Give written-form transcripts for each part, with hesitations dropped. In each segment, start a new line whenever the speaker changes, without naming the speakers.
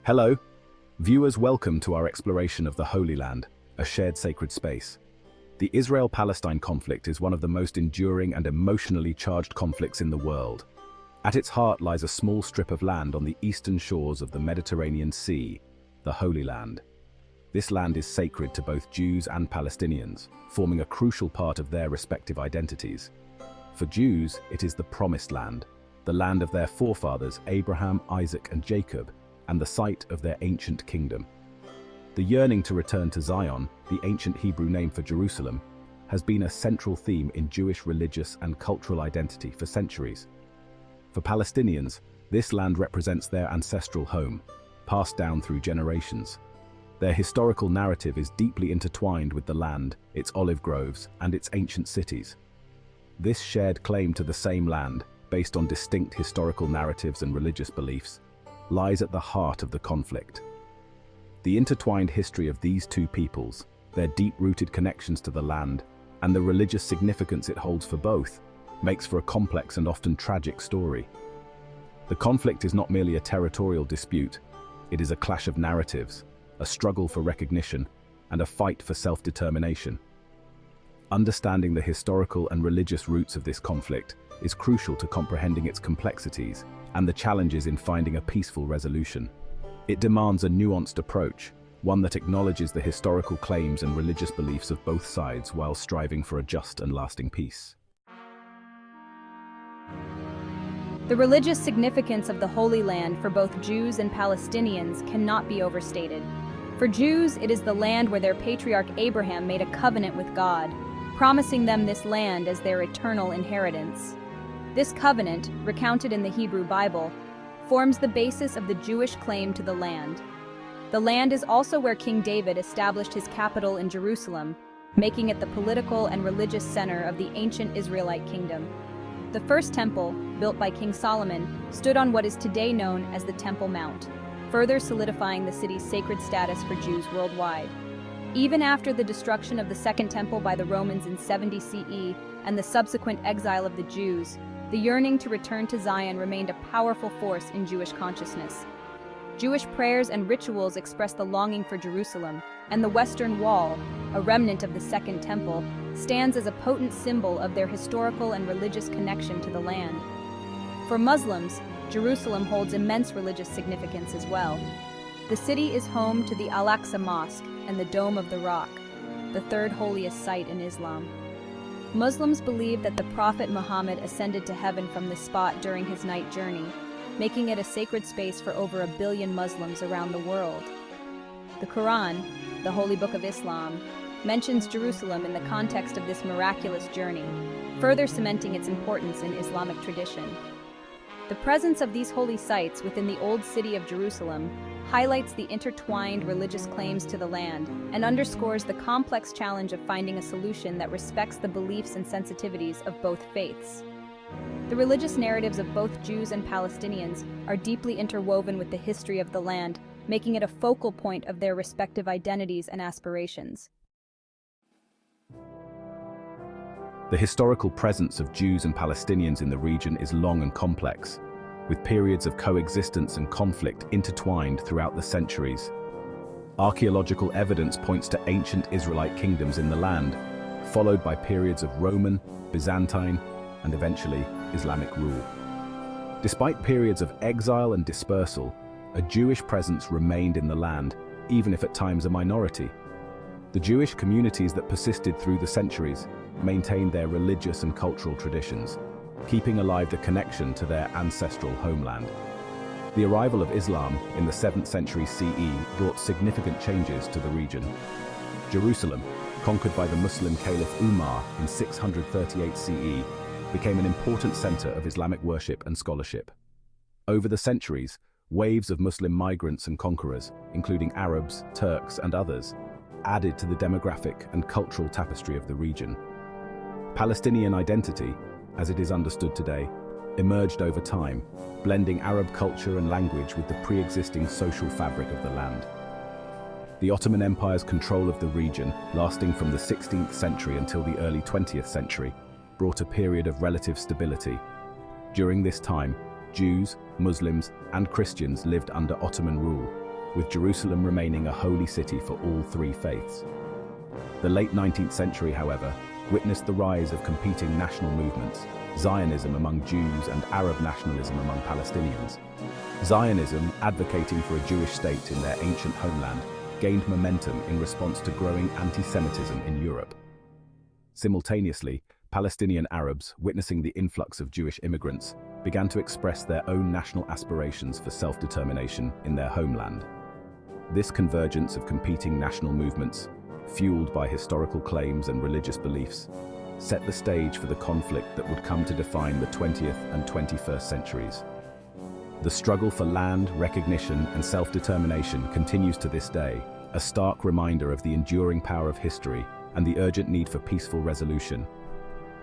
Hello, viewers, welcome to our exploration of the Holy Land, a shared sacred space. The Israel-Palestine conflict is one of the most enduring and emotionally charged conflicts in the world. At its heart lies a small strip of land on the eastern shores of the Mediterranean Sea, the Holy Land. This land is sacred to both Jews and Palestinians, forming a crucial part of their respective identities. For Jews, it is the Promised Land, the land of their forefathers Abraham, Isaac, and Jacob, and the site of their ancient kingdom. The yearning to return to Zion, the ancient Hebrew name for Jerusalem, has been a central theme in Jewish religious and cultural identity for centuries. For Palestinians, this land represents their ancestral home, passed down through generations. Their historical narrative is deeply intertwined with the land, its olive groves, and its ancient cities. This shared claim to the same land, based on distinct historical narratives and religious beliefs, lies at the heart of the conflict. The intertwined history of these two peoples, their deep-rooted connections to the land, and the religious significance it holds for both, makes for a complex and often tragic story. The conflict is not merely a territorial dispute, it is a clash of narratives, a struggle for recognition, and a fight for self-determination. Understanding the historical and religious roots of this conflict is crucial to comprehending its complexities and the challenges in finding a peaceful resolution. It demands a nuanced approach, one that acknowledges the historical claims and religious beliefs of both sides while striving for a just and lasting peace.
The religious significance of the Holy Land for both Jews and Palestinians cannot be overstated. For Jews, it is the land where their patriarch Abraham made a covenant with God, promising them this land as their eternal inheritance. This covenant, recounted in the Hebrew Bible, forms the basis of the Jewish claim to the land. The land is also where King David established his capital in Jerusalem, making it the political and religious center of the ancient Israelite kingdom. The first temple, built by King Solomon, stood on what is today known as the Temple Mount, further solidifying the city's sacred status for Jews worldwide. Even after the destruction of the Second Temple by the Romans in 70 CE and the subsequent exile of the Jews, the yearning to return to Zion remained a powerful force in Jewish consciousness. Jewish prayers and rituals expressed the longing for Jerusalem, and the Western Wall, a remnant of the Second Temple, stands as a potent symbol of their historical and religious connection to the land. For Muslims, Jerusalem holds immense religious significance as well. The city is home to the Al-Aqsa Mosque and the Dome of the Rock, the third holiest site in Islam. Muslims believe that the Prophet Muhammad ascended to heaven from this spot during his night journey, making it a sacred space for over 1 billion Muslims around the world. The Quran, the holy book of Islam, mentions Jerusalem in the context of this miraculous journey, further cementing its importance in Islamic tradition. The presence of these holy sites within the old city of Jerusalem highlights the intertwined religious claims to the land and underscores the complex challenge of finding a solution that respects the beliefs and sensitivities of both faiths. The religious narratives of both Jews and Palestinians are deeply interwoven with the history of the land, making it a focal point of their respective identities and aspirations.
The historical presence of Jews and Palestinians in the region is long and complex, with periods of coexistence and conflict intertwined throughout the centuries. Archaeological evidence points to ancient Israelite kingdoms in the land, followed by periods of Roman, Byzantine, and eventually Islamic rule. Despite periods of exile and dispersal, a Jewish presence remained in the land, even if at times a minority. The Jewish communities that persisted through the centuries maintained their religious and cultural traditions, keeping alive the connection to their ancestral homeland. The arrival of Islam in the 7th century CE brought significant changes to the region. Jerusalem, conquered by the Muslim Caliph Umar in 638 CE, became an important center of Islamic worship and scholarship. Over the centuries, waves of Muslim migrants and conquerors, including Arabs, Turks, and others, added to the demographic and cultural tapestry of the region. Palestinian identity, as it is understood today, emerged over time, blending Arab culture and language with the pre-existing social fabric of the land. The Ottoman Empire's control of the region, lasting from the 16th century until the early 20th century, brought a period of relative stability. During this time, Jews, Muslims, and Christians lived under Ottoman rule, with Jerusalem remaining a holy city for all three faiths. The late 19th century, however, witnessed the rise of competing national movements, Zionism among Jews and Arab nationalism among Palestinians. Zionism, advocating for a Jewish state in their ancient homeland, gained momentum in response to growing anti-Semitism in Europe. Simultaneously, Palestinian Arabs, witnessing the influx of Jewish immigrants, began to express their own national aspirations for self-determination in their homeland. This convergence of competing national movements, fueled by historical claims and religious beliefs, set the stage for the conflict that would come to define the 20th and 21st centuries. The struggle for land, recognition, and self-determination continues to this day, a stark reminder of the enduring power of history and the urgent need for peaceful resolution.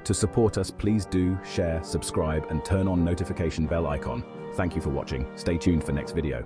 To support us, please do share, subscribe, and turn on notification bell icon. Thank you for watching. Stay tuned for next video.